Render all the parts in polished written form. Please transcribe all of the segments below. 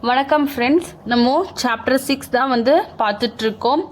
வணக்கம் ஃப்ரெண்ட்ஸ், நம்ம சாப்டர் 6 தான் வந்து பார்த்துட்ருக்கோம்,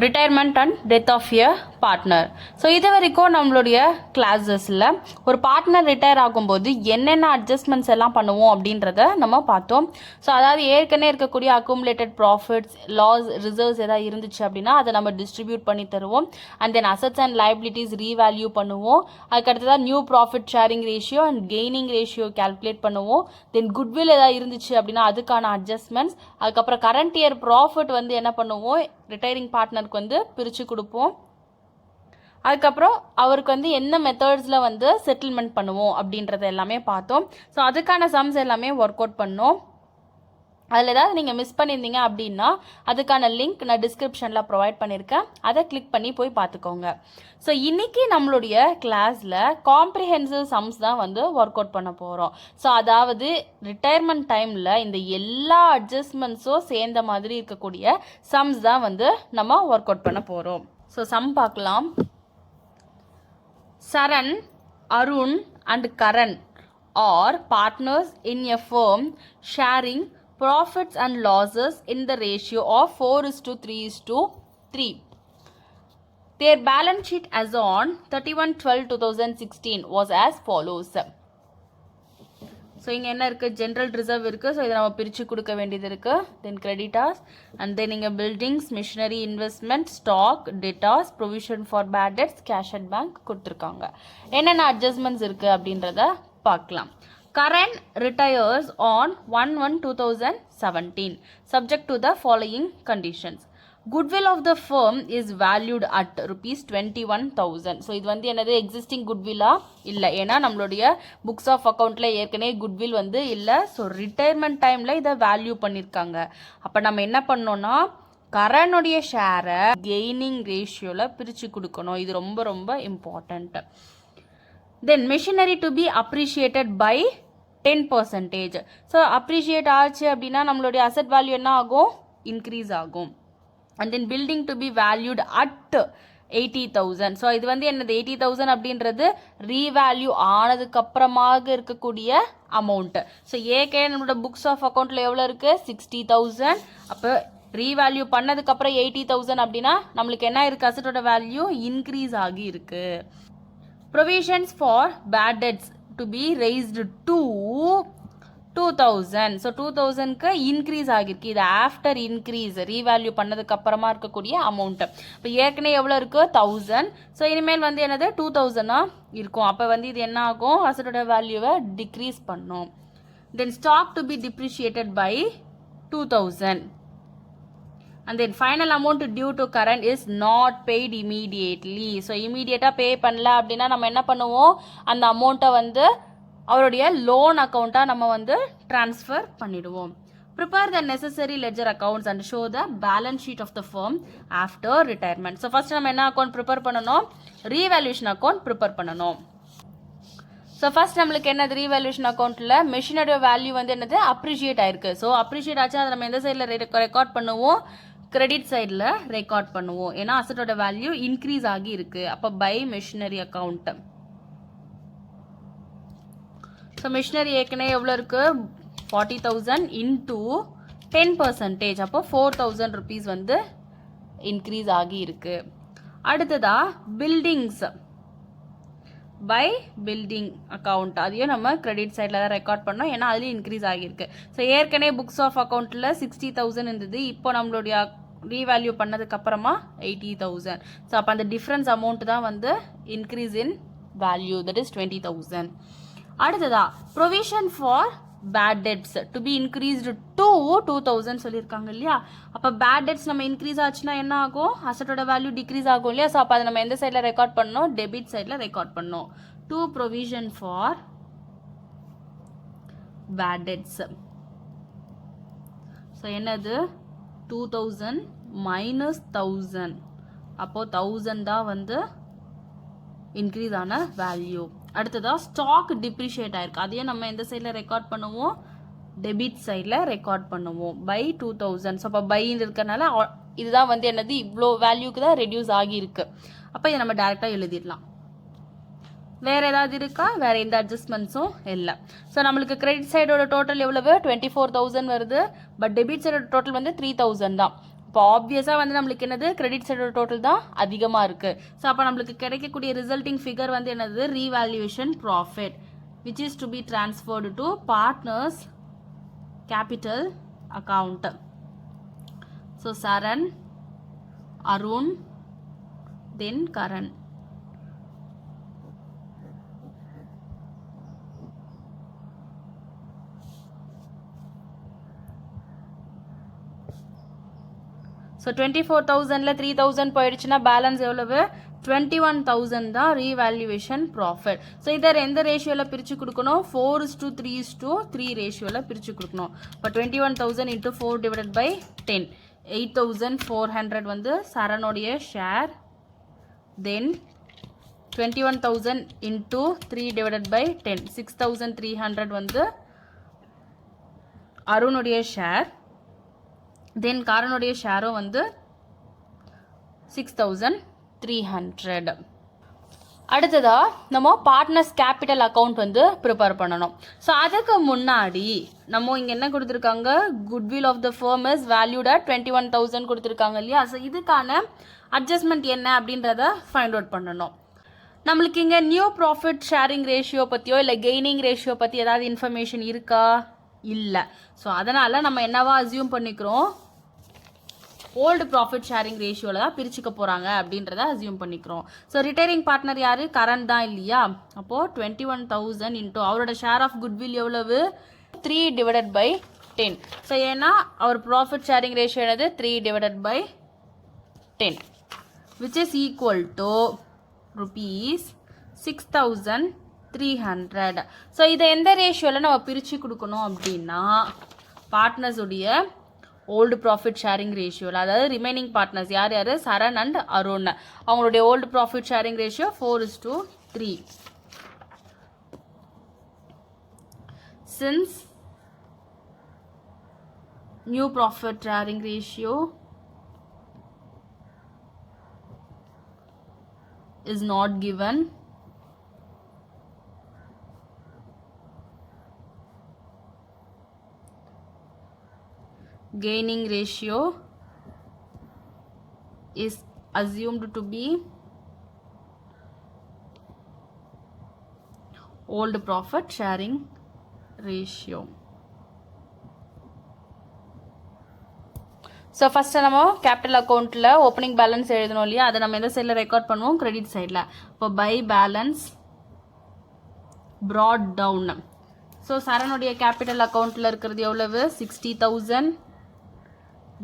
retirement and death of a partner. So இது வரைக்கும் நம்மளுடைய கிளாஸஸில் ஒரு பார்ட்னர் ரிட்டையர் ஆகும்போது என்னென்ன அட்ஜஸ்ட்மெண்ட்ஸ் எல்லாம் பண்ணுவோம் அப்படின்றத நம்ம பார்த்தோம். ஸோ அதாவது ஏற்கனவே இருக்கக்கூடிய அக்குமுலேட்டட் ப்ராஃபிட்ஸ், லாஸ், ரிசர்வ்ஸ் எதாவது இருந்துச்சு அப்படின்னா அதை நம்ம டிஸ்ட்ரிபியூட் பண்ணி தருவோம். And then assets and liabilities revalue பண்ணுவோம். அதுக்கடுத்ததான் new profit sharing ratio and gaining ratio calculate பண்ணுவோம். தென் குட்வில் எதாவது இருந்துச்சு அப்படின்னா அதுக்கான அட்ஜஸ்ட்மெண்ட்ஸ். அதுக்கப்புறம் கரண்ட் இயர் ப்ராஃபிட் வந்து என்ன பண்ணுவோம், ரிட்டையரிங் பார்ட்னருக்கு வந்து பிரித்து கொடுப்போம். அதுக்கப்புறம் அவருக்கு வந்து என்ன மெத்தட்ஸில் வந்து செட்டில்மெண்ட் பண்ணுவோம் அப்படின்றத எல்லாமே பார்த்தோம். ஸோ அதுக்கான சம்ஸ் எல்லாமே ஒர்க் அவுட் பண்ணோம். அதில் ஏதாவது நீங்கள் மிஸ் பண்ணியிருந்தீங்க அப்படின்னா அதுக்கான லிங்க் நான் டிஸ்கிரிப்ஷனில் ப்ரொவைட் பண்ணியிருக்கேன், அதை கிளிக் பண்ணி போய் பார்த்துக்கோங்க. ஸோ இன்றைக்கி நம்மளுடைய கிளாஸில் காம்ப்ரிஹென்சிவ் சம்ஸ் தான் வந்து ஒர்க் அவுட் பண்ண போகிறோம். ஸோ அதாவது ரிட்டையர்மெண்ட் டைமில் இந்த எல்லா அட்ஜஸ்ட்மெண்ட்ஸும் சேர்ந்த மாதிரி இருக்கக்கூடிய சம்ஸ் தான் வந்து நம்ம ஒர்க் அவுட் பண்ண போகிறோம். ஸோ சம் பார்க்கலாம். Saran, Arun and Karan are partners in a firm sharing profits and losses in the ratio of 4:3:3. Their balance sheet as on 31/12/2016 was as follows. So இங்கே என்ன இருக்குது, general reserve இருக்குது. So இதை நம்ம பிரித்து கொடுக்க வேண்டியது இருக்குது. தென் கிரெடிட்டாஸ் அண்ட் தென் இங்கே buildings, machinery, investment, stock, debtors, provision for bad debts, cash at bank கொடுத்துருக்காங்க. என்னென்ன அட்ஜஸ்ட்மெண்ட்ஸ் இருக்குது அப்படின்றத பார்க்கலாம். Karan retires on 1/1/2017 subject to the following conditions. Goodwill of the firm is valued at rupees 21,000. So இது வந்து என்னது, existing குட்வில்லா இல்லை, ஏன்னா நம்மளுடைய புக்ஸ் ஆஃப் அக்கௌண்ட்டில் ஏற்கனவே குட்வில் வந்து இல்லை. ஸோ ரிட்டையர்மெண்ட் டைமில் இதை வேல்யூ பண்ணியிருக்காங்க. அப்போ நம்ம என்ன பண்ணோன்னா கரனுடைய ஷேரை கெய்னிங் ரேஷியோவில் பிரித்து கொடுக்கணும். இது ரொம்ப ரொம்ப important. Then machinery to be appreciated by 10%. So appreciate ஆச்சு அப்படின்னா நம்மளுடைய அசட் வேல்யூ என்ன ஆகும், இன்க்ரீஸ் ஆகும். And then building to be valued at 80,000. So இது வந்து என்னது, 80,000 அப்படின்றது ரீவேல்யூ ஆனதுக்கப்புறமாக இருக்கக்கூடிய அமௌண்ட்டு. ஸோ ஏற்கனவே நம்மளோட புக்ஸ் ஆஃப் அக்கௌண்ட்டில் எவ்வளோ இருக்குது, 60,000. அப்போ ரீவேல்யூ பண்ணதுக்கப்புறம் 80,000 அப்படின்னா நம்மளுக்கு என்ன இருக்குது, அசட்டோட வேல்யூ இன்க்ரீஸ் ஆகி இருக்குது. Provisions for bad debts to be raised to 2,000. So 2,000க்கு இன்க்ரீஸ் ஆகிருக்கு. இது ஆஃப்டர் இன்க்ரீஸ் ரீவேல்யூ பண்ணதுக்கு அப்புறமா இருக்கக்கூடிய அமௌண்ட்டு. இப்போ ஏற்கனவே எவ்வளோ இருக்குது, 1,000. ஸோ இனிமேல் வந்து என்னது, 2,000 இருக்கும். அப்போ வந்து இது என்ன ஆகும், அசட்டோட வேல்யூவை டிக்ரீஸ் பண்ணும். Then stock to be depreciated by 2,000. and then final amount due to current is not paid immediately. So இமீடியட்டாக பே பண்ணல அப்படின்னா நம்ம என்ன பண்ணுவோம், அந்த அமௌண்ட்டை வந்து அவருடைய லோன் அக்கௌண்ட்டாக நம்ம வந்து ட்ரான்ஸ்ஃபர் பண்ணிடுவோம். Prepare the necessary ledger accounts and show the balance sheet of the firm after retirement. So first நம்ம என்ன அக்கௌண்ட் ப்ரிப்பேர் பண்ணணும், ரீவேல்யூஷன் அக்கௌண்ட் ப்ரிப்பேர் பண்ணணும். ஸோ ஃபஸ்ட் நம்மளுக்கு என்னது, ரீவேல்யூஷன் அக்கௌண்ட்டில் மெஷினோட வேல்யூ வந்து என்னது, அப்ரிஷியேட் ஆயிருக்கு. ஸோ அப்ரிஷியேட் ஆச்சு அதை நம்ம எந்த சைடில் ரெக்கார்ட் பண்ணுவோம், கிரெடிட் சைடில் ரெக்கார்ட் பண்ணுவோம். ஏன்னா அசட்டோட வேல்யூ இன்க்ரீஸ் ஆகி இருக்கு. அப்போ by machinery account. So machinery ஏற்கனவே எவ்வளோ இருக்குது, 40,000 இன்டூ 10%. அப்போ 4,000 rupees வந்து இன்க்ரீஸ் ஆகி இருக்கு. அடுத்ததா பில்டிங்ஸ் பை பில்டிங் அக்கௌண்ட், அதையும் நம்ம கிரெடிட் சைடில் தான் ரெக்கார்ட் பண்ணோம், ஏன்னா அதுலேயும் இன்க்ரீஸ் ஆகியிருக்கு. ஸோ ஏற்கனவே புக்ஸ் ஆஃப் அக்கௌண்ட்டில் 60,000 இருந்தது, இப்போ நம்மளுடைய ரீவேல்யூ பண்ணதுக்கப்புறமா 80,000. ஸோ அப்போ அந்த டிஃப்ரென்ஸ் அமௌண்ட் தான் வந்து increase in value, that is 20,000. அடுத்ததா provision for bad debts to be increased to 2,000 சொல்லியிருக்காங்க இல்லையா. அப்போ பேட் டெட்ஸ் நம்ம இன்க்ரீஸ் ஆச்சுன்னா என்ன ஆகும், அசட்டோட வேல்யூ டிக்ரீஸ் ஆகும் இல்லையா. ஸோ அப்போ அதை நம்ம எந்த சைடில் ரெக்கார்ட் பண்ணோம், டெபிட் சைடில் ரெக்கார்ட் பண்ணோம். To provision for bad debts. So என்னது, 2,000 மைனஸ் 1,000. அப்போது 1,000 தான் வந்து இன்க்ரீஸ் ஆன வேல்யூ. அடுத்ததாக ஸ்டாக் டிப்ரிஷியேட் ஆயிருக்கு, அதையும் நம்ம எந்த சைடில் ரெக்கார்ட் பண்ணுவோம், டெபிட் சைடில் ரெக்கார்ட் பண்ணுவோம் பை 2,000. ஸோ அப்போ பைன்னு இருக்கனால இதுதான் வந்து என்னது, இவ்வளோ வேல்யூக்கு தான் ரெடியூஸ் ஆகியிருக்கு. அப்போ இதை நம்ம டேரெக்டாக எழுதிடலாம். வேறு ஏதாவது இருக்கா? வேறு எந்த அட்ஜஸ்ட்மெண்ட்ஸும் இல்லை. ஸோ நம்மளுக்கு கிரெடிட் சைடோட டோட்டல் எவ்வளவு? 24,000 வருது. பட் டெபிட் சைடோட டோட்டல் வந்து 3,000 தான். இப்போ ஆப்வியஸாக வந்து நம்மளுக்கு என்னது? கிரெடிட் சைடோட டோட்டல் தான் அதிகமாக இருக்குது. ஸோ அப்போ நம்மளுக்கு கிடைக்கக்கூடிய ரிசல்ட்டிங் ஃபிகர் வந்து என்னது? Revaluation profit which is to be transferred to partners capital account. So Saran, Arun, then Karan. So 24,000ல் 3,000 போயிடுச்சுன்னா பேலன்ஸ் எவ்வளவு? 21,000 தான் ரீவேல்யூவேஷன் ப்ராஃபிட். ஸோ இதை எந்த ரேஷியோவில் பிரித்து கொடுக்கணும்? 4:3:3 ரேஷியோவில் பிரித்து கொடுக்கணும். இப்போ 21,000 × 4 டிவைடட் பை 10, 8,400 வந்து சரணுடைய ஷேர். தென் 21,000 × 3 டிவைடட் பை 10, 6,300 வந்து அருணுடைய ஷேர். தென் காரனுடைய ஷேரும் வந்து 6,300. அடுத்ததாக நம்ம பார்ட்னர்ஸ் கேபிட்டல் அக்கௌண்ட் வந்து ப்ரிப்பேர் பண்ணணும். ஸோ அதுக்கு முன்னாடி நம்ம இங்கே என்ன கொடுத்துருக்காங்க? Goodwill of the firm is valued at 21,000 கொடுத்துருக்காங்க இல்லையா? ஸோ இதுக்கான அட்ஜஸ்ட்மெண்ட் என்ன அப்படின்றத ஃபைண்ட் அவுட் பண்ணணும். நம்மளுக்கு இங்கே நியூ ப்ராஃபிட் ஷேரிங் ரேஷியோ பற்றியோ இல்லை கெய்னிங் ரேஷியோ பற்றி ஏதாவது இன்ஃபர்மேஷன் இருக்கா? இல்லை. ஸோ அதனால் நம்ம என்னவா அசியூம் பண்ணிக்கிறோம்? ஓல்டு ப்ராஃபிட் ஷேரிங் ரேஷியோவில் தான் பிரிச்சுக்க போகிறாங்க அப்படின்றத அசியூம் பண்ணிக்கிறோம். ஸோ ரிட்டையரிங் பார்ட்னர் யார்? கரண் தான் இல்லையா? அப்போது 21,000 இன்ட்டு அவரோட ஷேர் ஆஃப் குட்வில் எவ்வளவு? 3 டிவைடட் பை 10. ஸோ ஏன்னா அவர் ப்ராஃபிட் ஷேரிங் ரேஷியோ என்னது? 3 divided by 10 which is equal to ₹6,300. So இதை எந்த ரேஷியோவில் நம்ம பிரித்து கொடுக்கணும் அப்படின்னா பார்ட்னர்ஸுடைய ஓல்டு ப்ராஃபிட் ஷேரிங் ரேஷியோவில், அதாவது ரிமைனிங் பார்ட்னர்ஸ் யார் யார்? சரண் அண்ட் அருண். அவங்களுடைய old profit sharing ratio 4:3. Since new profit sharing ratio is not given, gaining ratio is assumed to be old profit sharing ratio. So first நம்ம கேபிட்டல் அக்கௌண்ட்டில் opening balance எழுதணும் இல்லையா? அதை நம்ம எந்த சைடில் ரெக்கார்ட் பண்ணுவோம்? கிரெடிட் சைடில். இப்போ by balance brought down. So சரணுடைய கேபிட்டல் அக்கௌண்ட்டில் இருக்கிறது எவ்வளவு? 60,000.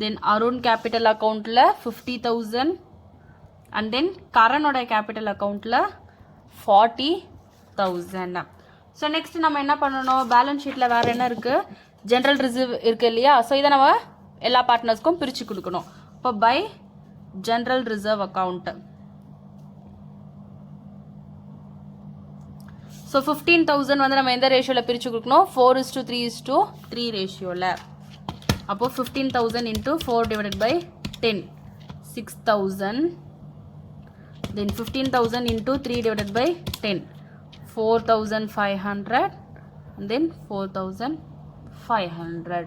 தென் அருண் கேபிட்டல் அக்கௌண்ட்டில் 50,000. அண்ட் தென் கரனோட கேபிட்டல் அக்கௌண்ட்டில் 40,000. ஸோ நெக்ஸ்ட் நம்ம என்ன பண்ணணும்? பேலன்ஸ் ஷீட்டில் வேறு என்ன இருக்குது? ஜென்ரல் ரிசர்வ் இருக்குது இல்லையா? ஸோ இதை நம்ம எல்லா பார்ட்னர்ஸ்க்கும் பிரித்து கொடுக்கணும். இப்போ by general reserve account. So 15,000 வந்து நம்ம எந்த ரேஷியோவில் பிரித்து கொடுக்கணும்? 4:3:3 ரேஷியோவில். அப்போது 15,000 × 4 divided by 10, 6,000. Then 15,000 × 3 divided by 10, 4,500. Then 4,500.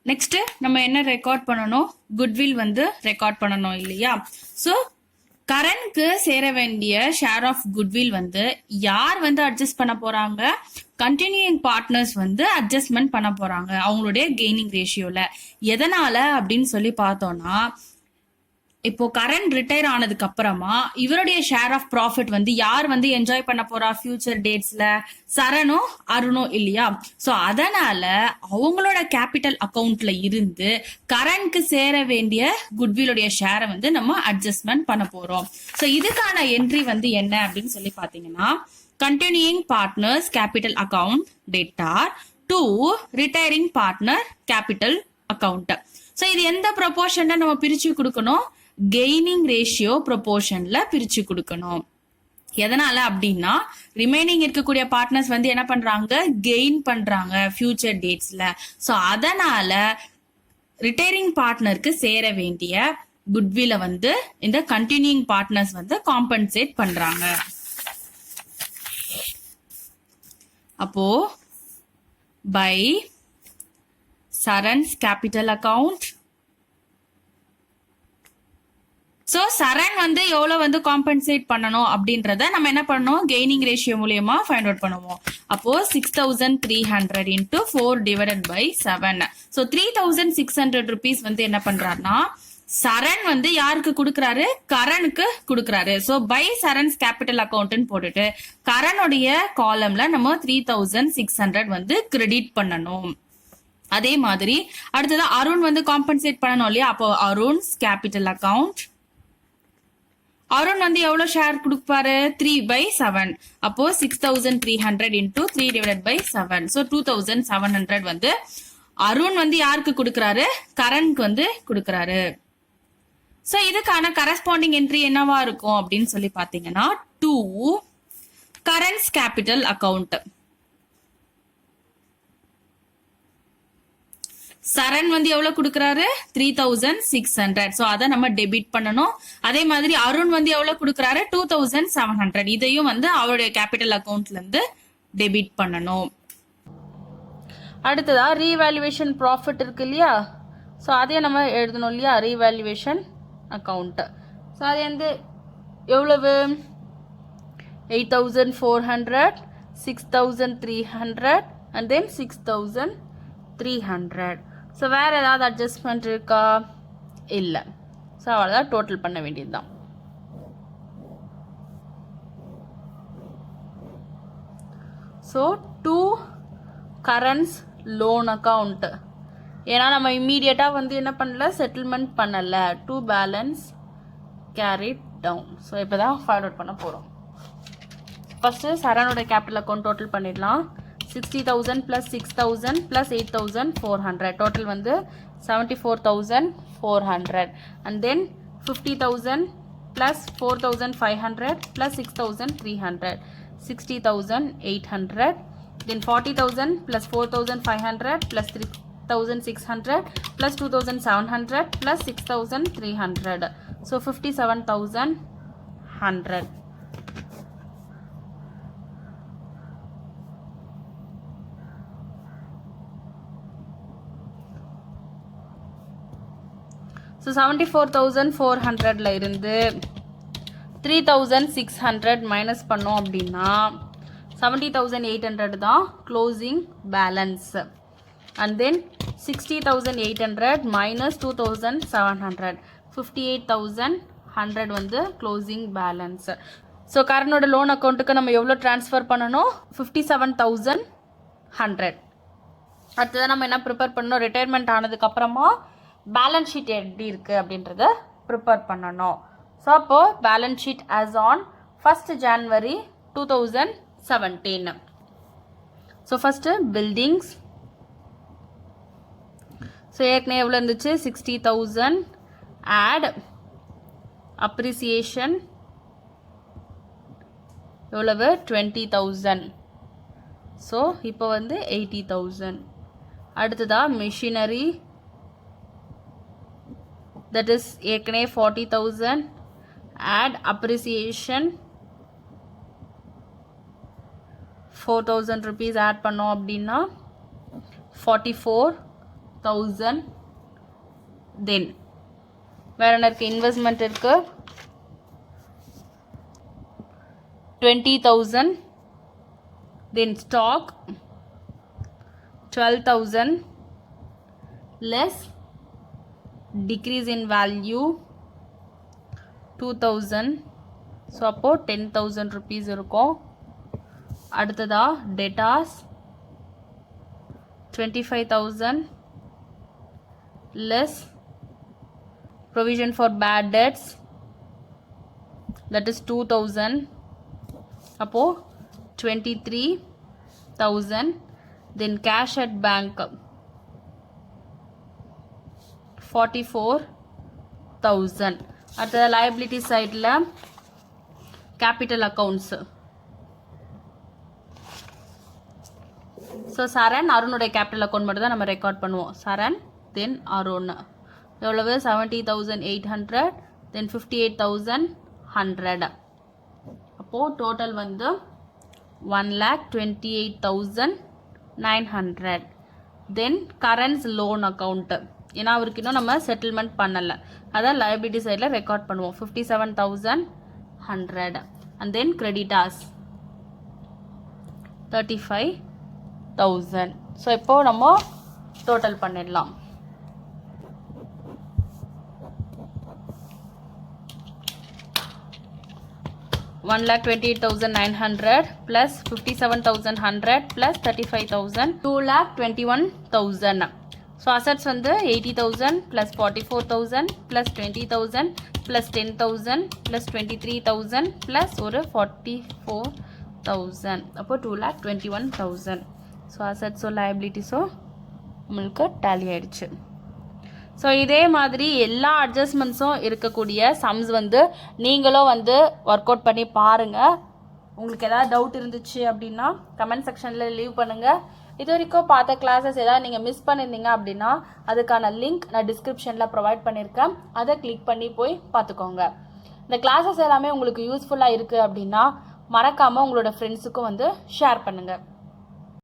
Next நம்ம என்ன ரெக்கார்ட் பண்ணணும்? குட்வில் வந்து ரெக்கார்ட் பண்ணணும் இல்லையா? ஸோ கரனுக்கு சேர வேண்டிய ஷேர் ஆஃப் குட்வில் வந்து யார் வந்து அட்ஜஸ்ட் பண்ண போறாங்க? கண்டினியூயிங் பார்ட்னர்ஸ் வந்து அட்ஜஸ்ட்மெண்ட் பண்ண போறாங்க அவங்களுடைய கெய்னிங் ரேஷியோல. எதனால அப்படின்னு சொல்லி பார்த்தோம்னா, இப்போ கரண்ட் ரிட்டையர் ஆனதுக்கு அப்புறமா இவருடைய ஷேர் ஆஃப் ப்ராஃபிட் வந்து யார் வந்து என்ஜாய் பண்ண போறா ஃபியூச்சர் டேட்ஸ்ல? சரணும் அருணும் இல்லையா? ஸோ அதனால அவங்களோட கேபிட்டல் அக்கௌண்ட்ல இருந்து கரண்ட்க்கு சேர வேண்டிய குட்விலுடைய ஷேரை வந்து நம்ம அட்ஜஸ்ட்மெண்ட் பண்ண போறோம். ஸோ இதுக்கான என்ட்ரி வந்து என்ன அப்படின்னு சொல்லி பாத்தீங்கன்னா, continuing partners capital account debtor to retiring partner capital account. So இது எந்த ப்ரொபோர்ஷன்ல நம்ம பிரிச்சு கொடுக்கணும்? கெய்னிங் ரேஷியோ ப்ரொபோர்ஷன்ல பிரிச்சு கொடுக்கணும். எதனால அப்படின்னா, ரிமைனிங் இருக்கக்கூடிய பார்ட்னர்ஸ் வந்து என்ன பண்றாங்க? கெயின் பண்றாங்க ஃபியூச்சர் டேட்ஸ்ல. ஸோ அதனால ரிட்டையரிங் பார்ட்னருக்கு சேர வேண்டிய குட்வில வந்து இந்த கண்டினியூயிங் பார்ட்னர்ஸ் வந்து காம்பன்சேட் பண்றாங்க. அப்போ by Saran's capital account. So Saran வந்து எவ்வளோ வந்து காம்பன்சேட் பண்ணணும் அப்படின்றத நம்ம என்ன பண்ணணும் கெய்னிங் ரேஷியோ மூலியமா ஃபைண்ட் அவுட் பண்ணுவோம். அப்போ 6300 into 4 divided by 7. So 3600 rupees வந்து என்ன பண்றாருன்னா சரண் வந்து யாருக்கு கொடுக்குறாரு கரனுக்கு கொடுக்குறாரு. ஸோ பை சரண்ஸ் கேபிட்டல் அக்கௌண்ட்னு போட்டுட்டு கரனுடைய காலம்ல நம்ம 3600 வந்து கிரெடிட் பண்ணணும். அதே மாதிரி அடுத்தது அருண் வந்து காம்பன்சேட் பண்ணணும் இல்லையா, அப்போ அருண்ஸ் கேபிட்டல் அக்கவுண்ட். அருண் வந்து எவ்வளவு ஷேர் கொடுப்பாரு 3/7. அப்போ 6300 இன்டூ 3 டிவைடட் பை 7. ஸோ 2700 வந்து அருண் வந்து யாருக்கு கொடுக்குறாரு கரனுக்கு வந்து கொடுக்குறாரு. ஸோ இதுக்கான கரஸ்பாண்டிங் என்ட்ரி என்னவா இருக்கும் அப்படின்னு சொல்லி பாத்தீங்கன்னா 2 கரண்ட்ஸ் கேபிட்டல் அக்கவுண்ட். சரண் வந்து எவ்வளவு கொடுக்குறாரு 3600. ஸோ அதை நம்ம டெபிட் பண்ணணும். அதே மாதிரி அருண் வந்து எவ்வளவு கொடுக்குறாரு 2700. இதையும் வந்து அவருடைய கேபிட்டல் அக்கவுண்ட்ல இருந்து டெபிட் பண்ணணும். அடுத்ததா ரீவேல்யூவேஷன் ப்ராஃபிட் இருக்கு இல்லையா, ஸோ அதையும் நம்ம எழுதணும் இல்லையா ரீவேல்யூவேஷன் அக்கவுண்ட். ஸோ அது வந்து எவ்வளவு 8400, 6300 அண்ட் தென் 6300. ஸோ வேறு ஏதாவது அட்ஜஸ்ட்மெண்ட் இருக்கா இல்லை. ஸோ அவ்வளோதான் டோட்டல் பண்ண வேண்டியது தான். So 2 currents loan account. ஏன்னா நம்ம இம்மீடியட்டாக வந்து என்ன பண்ணல செட்டில்மெண்ட் பண்ணலை. 2 பேலன்ஸ் கேரிட் டவுன். ஸோ இப்போ தான் ஃபைண்ட் அவுட் பண்ண போகிறோம். ஃபஸ்ட்டு சரணோட கேபிட்டல் அக்கௌண்ட் டோட்டல் பண்ணிடலாம். 60,000 plus 6,000 plus 8,400. Total வந்து 74,400. And then 50,000 plus 4,500 plus 6,300. 60,800. Then 40,000 plus 4,500 plus 3,600 plus 2,700 plus 6,300. So 57,100. So 74,400ல இருந்து 3,600 மைனஸ் பண்ணோம் அப்படின்னா 70,800 தான் closing balance. And then 60,800 minus 2,700 58,100 வந்து க்ளோசிங் பேலன்ஸ். ஸோ கரனோட லோன் அக்கௌண்ட்டுக்கு நம்ம எவ்வளோ ட்ரான்ஸ்ஃபர் பண்ணணும் 57,100. அடுத்ததான் நம்ம என்ன ப்ரிப்பேர் பண்ணணும் ரிட்டையர்மெண்ட் ஆனதுக்கப்புறமா பேலன்ஸ் ஷீட் எப்படி இருக்குது அப்படின்றத ப்ரிப்பேர் பண்ணணும். ஸோ அப்போது balance sheet as on 1st January 2017. So first buildings. So ஏற்கனவே எவ்வளோ இருந்துச்சு 60,000. ஆட் அப்ரிசியேஷன் எவ்வளவு 20,000. ஸோ இப்போ வந்து 80,000. அடுத்ததா மிஷினரி, that is ஏற்கனவே 40,000. add appreciation 4,000 rupees add பண்ணோம் அப்படின்னா 44,000. then வேற என்ன இருக்கு இன்வெஸ்ட்மெண்ட் இருக்கு 20,000. then stock 12,000 less decrease in value 2,000. So அப்போ 10,000 rupees இருக்கும். அடுத்ததா debtors 25,000 less provision for bad debts, that is 2,000. அப்போ 23,000. then cash at bank 44,000. அடுத்தது liability சைடில் கேபிட்டல் அக்கௌண்ட்ஸ். ஸோ சரண் அருணுடைய கேபிட்டல் அக்கௌண்ட் மட்டும் தான் நம்ம ரெக்கார்ட் பண்ணுவோம். சரண் தென் அருண் எவ்வளவு 70,800. தென் 58,100. அப்போது டோட்டல் வந்து 1,28,900. Then current loan account. ஏன்னா அவருக்கு இன்னும் நம்ம செட்டில்மெண்ட் பண்ணலை, அதான் liability சைடில் ரெக்கார்ட் பண்ணுவோம். 57,100. and then creditors 35,000. ஸோ இப்போ நம்ம டோட்டல் பண்ணிடலாம். $1,28,900 plus 57,100 plus 35,000, 2,21,000. So assets வந்து 80,000 plus 44,000 plus 20,000 plus 10,000 plus 23,000 plus ஒரு 44,000. அப்போ 2,21,000. ஸோ அசட்ஸோ லைபிலிட்டிஸோ உங்களுக்கு டேலி ஆயிடுச்சு. ஸோ இதே மாதிரி எல்லா அட்ஜஸ்ட்மெண்ட்ஸும் இருக்கக்கூடிய சம்ஸ் வந்து நீங்களும் வந்து ஒர்க் அவுட் பண்ணி பாருங்கள். உங்களுக்கு ஏதாவது டவுட் இருந்துச்சு அப்படின்னா கமெண்ட் செக்ஷனில் லீவ் பண்ணுங்கள். இது வரைக்கும் பார்த்த கிளாஸஸ் ஏதாவது நீங்கள் மிஸ் பண்ணியிருந்தீங்க அப்படின்னா அதுக்கான லிங்க் நான் டிஸ்கிரிப்ஷனில் ப்ரொவைட் பண்ணியிருக்கேன், அதை கிளிக் பண்ணி போய் பார்த்துக்கோங்க. இந்த கிளாஸஸ் எல்லாமே உங்களுக்கு யூஸ்ஃபுல்லாக இருக்குது அப்படின்னா மறக்காமல் உங்களோட ஃப்ரெண்ட்ஸுக்கும் வந்து ஷேர் பண்ணுங்கள்.